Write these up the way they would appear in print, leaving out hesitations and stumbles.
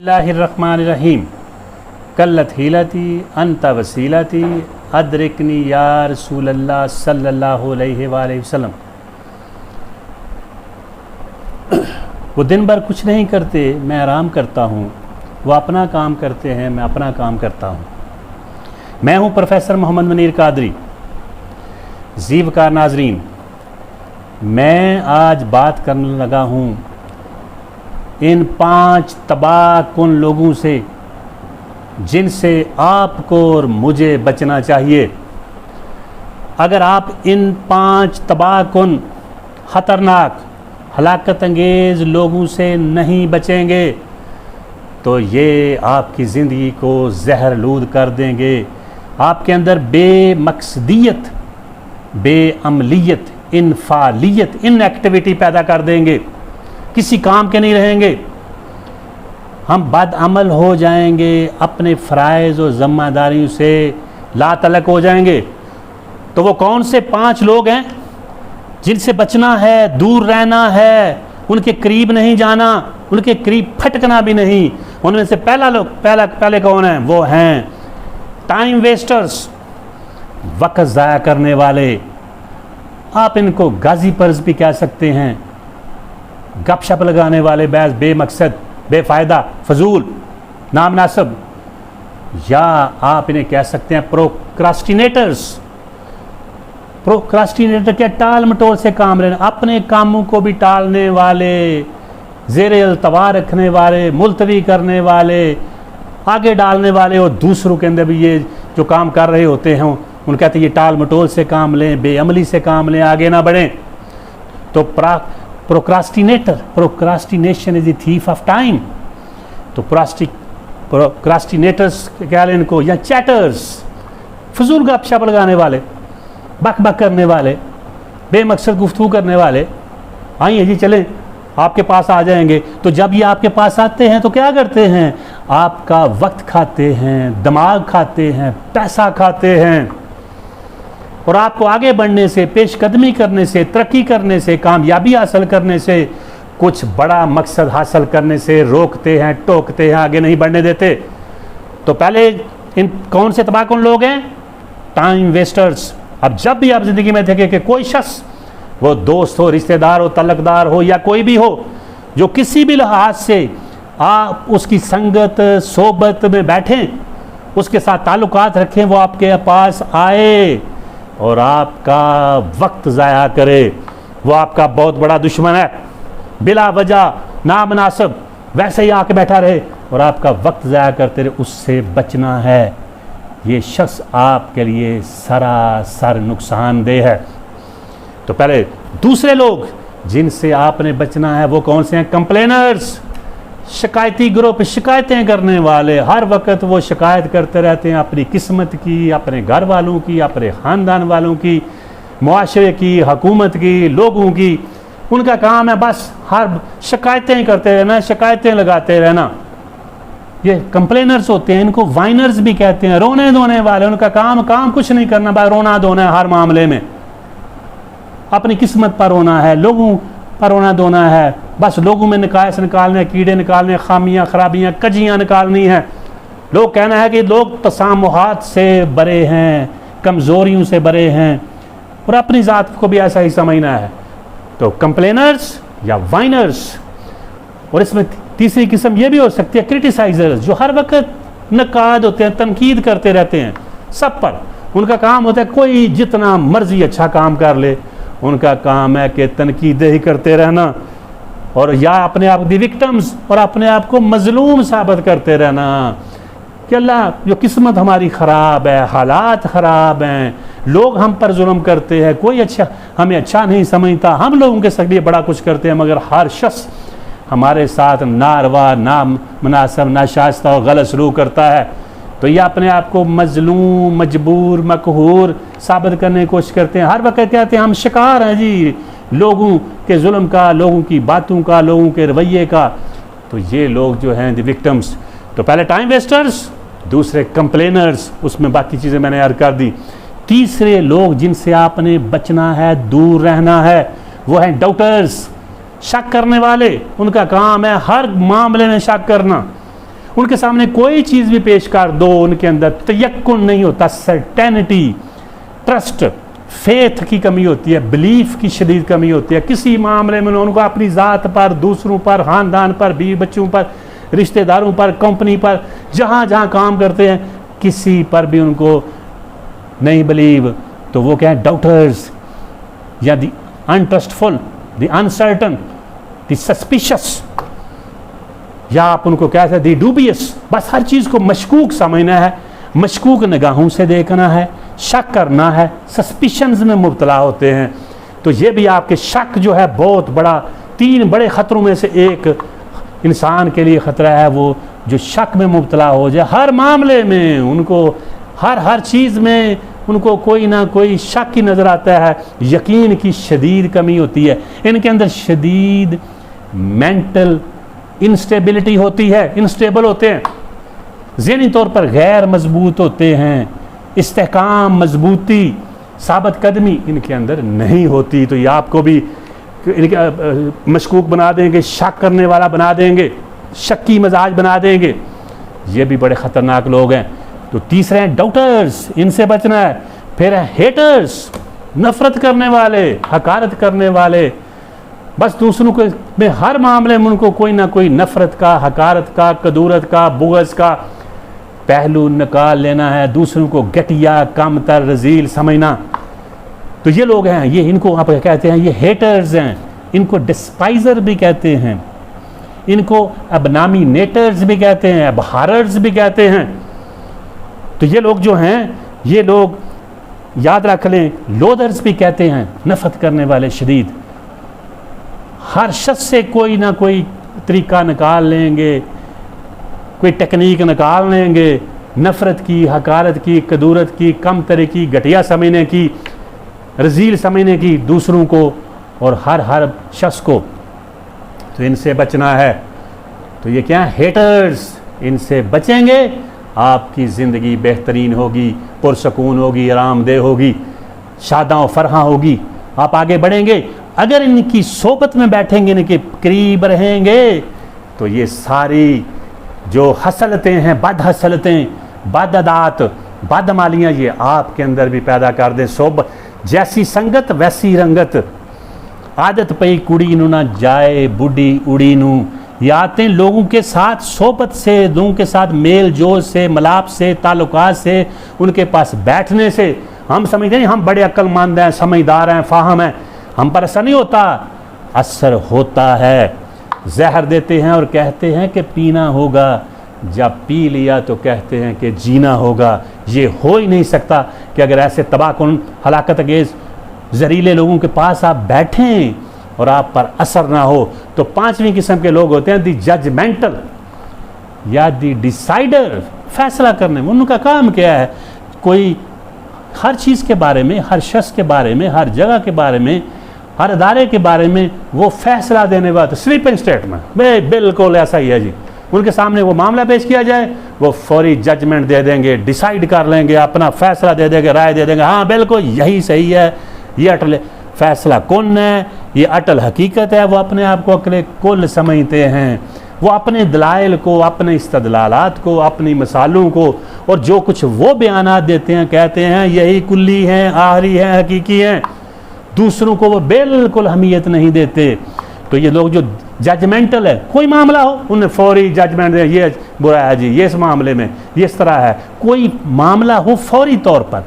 बिस्मिल्लाहिर्रहमानिर्रहीम कल्लत हीलती अंत वसीलती अदरिकनी या रसूलल्लाह सल्लल्लाहु अलैहि वसल्लम। वो दिन भर कुछ नहीं करते, मैं आराम करता हूँ। वो अपना काम करते हैं, मैं अपना काम करता हूँ। मैं हूँ प्रोफेसर मोहम्मद मुनीर कादरी। ज़ीवकार नाजरीन, मैं आज बात करने लगा हूँ इन 5 तबाह कुन लोगों से जिनसे आपको और मुझे बचना चाहिए। अगर आप इन 5 तबाह कुन ख़तरनाक हलाकत अंगेज़ लोगों से नहीं बचेंगे तो ये आपकी ज़िंदगी को जहरलूद कर देंगे। आपके अंदर बेमकसदियत, बेअमलियत, इनफालियत, इनएक्टिविटी पैदा कर देंगे। किसी काम के नहीं रहेंगे। हम बदअमल हो जाएंगे, अपने फ़राइज़ और ज़िम्मेदारियों से लातलक हो जाएंगे। तो वो कौन से 5 लोग हैं जिनसे बचना है, दूर रहना है, उनके करीब नहीं जाना, उनके करीब फटकना भी नहीं। उनमें से पहले कौन है? वो हैं टाइम वेस्टर्स, वक्त ज़ाया करने वाले। आप इनको गाजी पर्स भी कह सकते हैं। गपशप लगाने वाले, बैस बेमकसद, बेफ़ायदा, फजूल, नामनासब, या आप इन्हें कह सकते हैं प्रोक्रास्टिनेटर्स। प्रोक्रास्टिनेटर क्या? टाल मटोल से काम लेना, अपने कामों को भी टालने वाले, ज़ेरे अल्तवा रखने वाले, मुलतवी करने वाले, आगे डालने वाले, और दूसरों के अंदर भी ये जो काम कर रहे होते हैं उन कहते हैं ये टाल मटोल से काम लें, बेअमली से काम लें, आगे ना बढ़ें। तो procrastinator, procrastination is the thief of time. तो प्रोक्रास्टिनेटर्स क्या लें इनको, या चैटर्स, फजूल गपशप लगाने वाले, बक बक करने वाले, बेमकसद गुफ्तगू करने वाले। आइए जी चलें, आपके पास आ जाएंगे। तो जब ये आपके पास आते हैं तो क्या करते हैं? आपका वक्त खाते हैं, दिमाग खाते हैं, पैसा खाते हैं, और आपको आगे बढ़ने से, पेशकदमी करने से, तरक्की करने से, कामयाबी हासिल करने से, कुछ बड़ा मकसद हासिल करने से रोकते हैं, टोकते हैं, आगे नहीं बढ़ने देते। तो पहले इन कौन से तबाह लोग हैं? Time wasters. अब जब भी आप ज़िंदगी में देखें कि कोई शख्स, वो दोस्त हो, रिश्तेदार हो, तलकदार हो, या कोई भी हो, जो किसी भी लिहाज से आप उसकी संगत सोबत में बैठें, उसके साथ ताल्लुकात रखें, वो आपके पास आए और आपका वक्त ज़ाया करे, वो आपका बहुत बड़ा दुश्मन है। बिला वजह नामनासब वैसे ही आके बैठा रहे और आपका वक्त ज़ाया करते रहे, उससे बचना है। ये शख्स आपके लिए सरासर नुकसानदेह है। तो पहले दूसरे लोग जिनसे आपने बचना है वो कौन से हैं? कंप्लेनर्स, शिकायती ग्रुप, शिकायतें करने वाले। हर वक्त वो शिकायत करते रहते हैं अपनी किस्मत की, अपने घर वालों की, अपने ख़ानदान वालों की, मुआशरे की, हुकूमत की, लोगों की। उनका काम है बस हर शिकायतें करते रहना, शिकायतें लगाते रहना। ये कंप्लेनर्स होते हैं। इनको वाइनर्स भी कहते हैं, रोने धोने वाले। उनका काम कुछ नहीं करना, बस रोना धोना है। हर मामले में अपनी किस्मत पर रोना है, लोगों पर रोना धोना है, बस लोगों में निकायस निकालने, कीड़े निकालने, खामियां खराबियां, कजियां निकालनी है। लोग कहना है कि लोग तसामुहात से बरे हैं, कमज़ोरियों से बरे हैं, और अपनी ज़ात को भी ऐसा ही समझना है। तो कंप्लेनर्स या वाइनर्स। और इसमें तीसरी किस्म ये भी हो सकती है क्रिटिसाइजर्स, जो हर वक्त नकाद होते हैं, तनकीद करते रहते हैं सब पर। उनका काम होता है कोई जितना मर्जी अच्छा काम कर ले, उनका काम है कि तनकीदें ही करते रहना, और या अपने आप दी विक्टिम्स, और अपने आप को मजलूम साबित करते रहना कि अल्लाह जो किस्मत हमारी ख़राब है, हालात ख़राब हैं, लोग हम पर जुल्म करते हैं, कोई अच्छा हमें अच्छा नहीं समझता, हम लोगों के लिए बड़ा कुछ करते हैं, मगर हर शख्स हमारे साथ नारवा, नामनासब, नाशाइस्ता और गलत सलूक करता है। तो ये अपने आप को मजलूम, मजबूर, मकहूर साबित करने की कोशिश करते हैं। हर वक्त कहते हैं हम शिकार हैं जी लोगों के जुल्म का, लोगों की बातों का, लोगों के रवैये का। तो ये लोग जो हैं द विक्टिम्स। तो पहले टाइम वेस्टर्स, दूसरे कंप्लेनर्स, उसमें बाकी चीज़ें मैंने याद कर दी। तीसरे लोग जिनसे आपने बचना है, दूर रहना है, वो हैं डाउटर्स, शक करने वाले। उनका काम है हर मामले में शक करना, उनके सामने कोई चीज़ भी पेश कर दो, उनके अंदर तयक्कुन नहीं होता, सर्टेनिटी, ट्रस्ट, फेथ की कमी होती है, बिलीफ की शदीद कमी होती है। किसी मामले में उनको अपनी ज़ात पर, दूसरों पर, ख़ानदान पर, बीवी बच्चों पर, रिश्तेदारों पर, कंपनी पर, जहाँ जहाँ काम करते हैं, किसी पर भी उनको नहीं बिलीव, तो वो क्या है, डाउटर्स या दी अनट्रस्टफुल, दी अनसर्टन, दी सस्पिशियस, या आप उनको क्या है, दी डूबियस। बस हर चीज़ को मशकूक समझना है, मशकूक निगाहों से देखना है, शक करना है, सस्पिशंस में मुब्तला होते हैं। तो ये भी आपके शक जो है बहुत बड़ा, 3 बड़े ख़तरों में से एक इंसान के लिए ख़तरा है, वो जो शक में मुब्तला हो जाए। हर मामले में उनको, हर चीज़ में उनको कोई ना कोई शक ही नज़र आता है, यकीन की शदीद कमी होती है, इनके अंदर शदीद मेंटल इंस्टेबिलिटी होती है, इंस्टेबल होते हैं, ज़हनी तौर पर गैर मजबूत होते हैं, इस्तेहकाम, मजबूती, साबित कदमी इनके अंदर नहीं होती। तो ये आपको भी इनके मशकूक बना देंगे, शक करने वाला बना देंगे, शक्की मिजाज बना देंगे। ये भी बड़े ख़तरनाक लोग हैं। तो तीसरे हैं डाउटर्स, इनसे बचना है। फिर है हेटर्स, नफ़रत करने वाले, हकारत करने वाले, बस दूसरों के में हर मामले में उनको कोई ना कोई नफ़रत का, हकारत का, कदूरत का, बुग़्ज़ का पहलू निकाल लेना है, दूसरों को घटिया, कमतर, रजील समझना। तो ये लोग हैं, ये इनको आप कहते हैं, ये हेटर्स हैं, इनको डिस्पाइजर भी कहते हैं, इनको अबनामिनेटर्स भी कहते हैं, अबहारर्स भी कहते हैं। तो ये लोग जो हैं, ये लोग याद रख लें, लोदर्स भी कहते हैं, नफ़रत करने वाले शदीद। हर शख्स से कोई ना कोई तरीका निकाल लेंगे, कोई टेक्निक निकाल लेंगे, नफ़रत की, हकारत की, कदूरत की, कम तरह की, घटिया समझने की, रजील समझने की दूसरों को और हर शख्स को। तो इनसे बचना है। तो ये क्या है, हेटर्स, इनसे बचेंगे, आपकी ज़िंदगी बेहतरीन होगी, पुरसकून होगी, आरामदेह होगी, शादा व फरहा होगी, आप आगे बढ़ेंगे। अगर इनकी सोबत में बैठेंगे, इनके करीब रहेंगे, तो ये सारी जो हसलतें हैं, बद हसलतें, बद अदात, बदमालियाँ, ये आपके अंदर भी पैदा कर दें। सोबत जैसी संगत वैसी रंगत, आदत पई कुड़ी नू ना जाए बुढ़ी उड़ी नू। ये आते हैं लोगों के साथ सोबत से, लोगों के साथ मेल जोल से, मलाप से, ताल्लुकात से, उनके पास बैठने से हम समझते हैं हम बड़े अक्लमंद हैं, समझदार हैं, फाहम हैं। हम पर असर नहीं होता, असर होता है। जहर देते हैं और कहते हैं कि पीना होगा, जब पी लिया तो कहते हैं कि जीना होगा। ये हो ही नहीं सकता कि अगर ऐसे तबाहकुन, हलाकत अंगेज़, जहरीले लोगों के पास आप बैठें और आप पर असर ना हो। तो 5वीं किस्म के लोग होते हैं दी जजमेंटल या दी डिसाइडर, फैसला करने में उनका काम क्या है, कोई हर चीज़ के बारे में, हर शख्स के बारे में, हर जगह के बारे में, हर अदारे के बारे में वो फैसला देने वाले, स्लीपिंग स्टेट में बिल्कुल ऐसा ही है जी। उनके सामने वो मामला पेश किया जाए, वो फौरी जजमेंट दे देंगे, डिसाइड कर लेंगे, अपना फैसला दे देंगे, राय दे देंगे, हाँ बिल्कुल यही सही है, ये अटल फैसला कौन है, ये अटल हकीकत है। वो अपने आप को अकले कुल समझते हैं, वो अपने दलाइल को, अपने इस्तदलालात को, अपनी मिसालों को, और जो कुछ वो बयानात देते हैं, कहते हैं यही कुल्ली हैं, आखिरी हैं, हकीकी हैं, दूसरों को वो बिल्कुल अहमियत नहीं देते। तो ये लोग जो जजमेंटल है, कोई मामला हो उन्हें फौरी जजमेंट दे, ये बुरा है जी, ये इस मामले में ये इस तरह है। कोई मामला हो फौरी तौर पर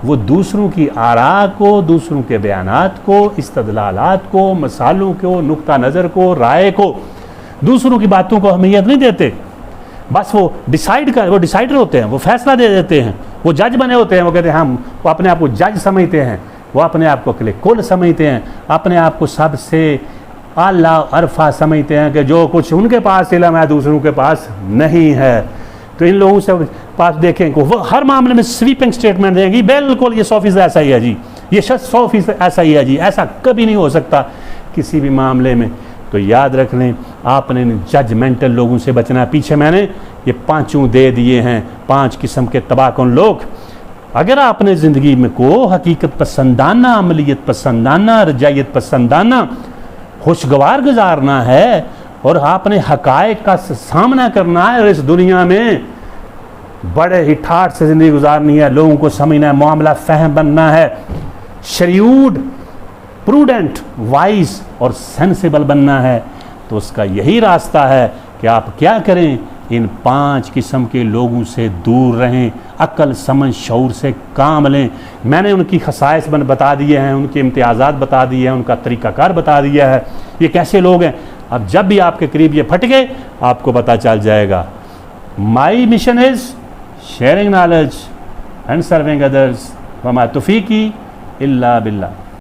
वो दूसरों की आरा को, दूसरों के बयानात को, इस्तदलालात को, मसालों को, नुक्ता नज़र को, राय को, दूसरों की बातों को अहमियत नहीं देते। बस वो डिसाइडर होते हैं, वो फैसला दे देते हैं, वो जज बने होते हैं। वो कहते हैं हम, वो अपने आप को जज समझते हैं, वो अपने आप को कुल समझते हैं, अपने आप को सबसे आला अरफा समझते हैं कि जो कुछ उनके पास इल्म है दूसरों के पास नहीं है। तो इन लोगों से पास देखें को वो हर मामले में स्वीपिंग स्टेटमेंट देंगी, बिल्कुल ये 100% ऐसा ही है जी, ये शख्स 100% ऐसा ही है जी, ऐसा कभी नहीं हो सकता किसी भी मामले में। तो याद रख लें, आपने जजमेंटल लोगों से बचना। पीछे मैंने ये 5 दे दिए हैं, 5 किस्म के तबाहकुन लोग। अगर आपने ज़िंदगी में को हकीकत पसंदाना, अमलियत पसंदाना, रजायत पसंदाना, खुशगवार गुजारना है, और आपने हकायक का सामना करना है और इस दुनिया में बड़े ही ठाठ से ज़िंदगी गुजारनी है, लोगों को समझना है, मामला फहम बनना है, शरीउड, प्रूडेंट, वाइज और सेंसिबल बनना है। तो उसका यही रास्ता है कि आप क्या करें, इन 5 किस्म के लोगों से दूर रहें, अक्ल समझ शऊर से काम लें। मैंने उनकी खसाइस बता दिए हैं, उनके इम्तियाज़ात बता दिए हैं, उनका तरीक़ाकार बता दिया है, ये कैसे लोग हैं। अब जब भी आपके करीब ये फट गए आपको पता चल जाएगा। माई mission is sharing knowledge and serving others, वमा तौफीकी इल्ला बिल्लाह।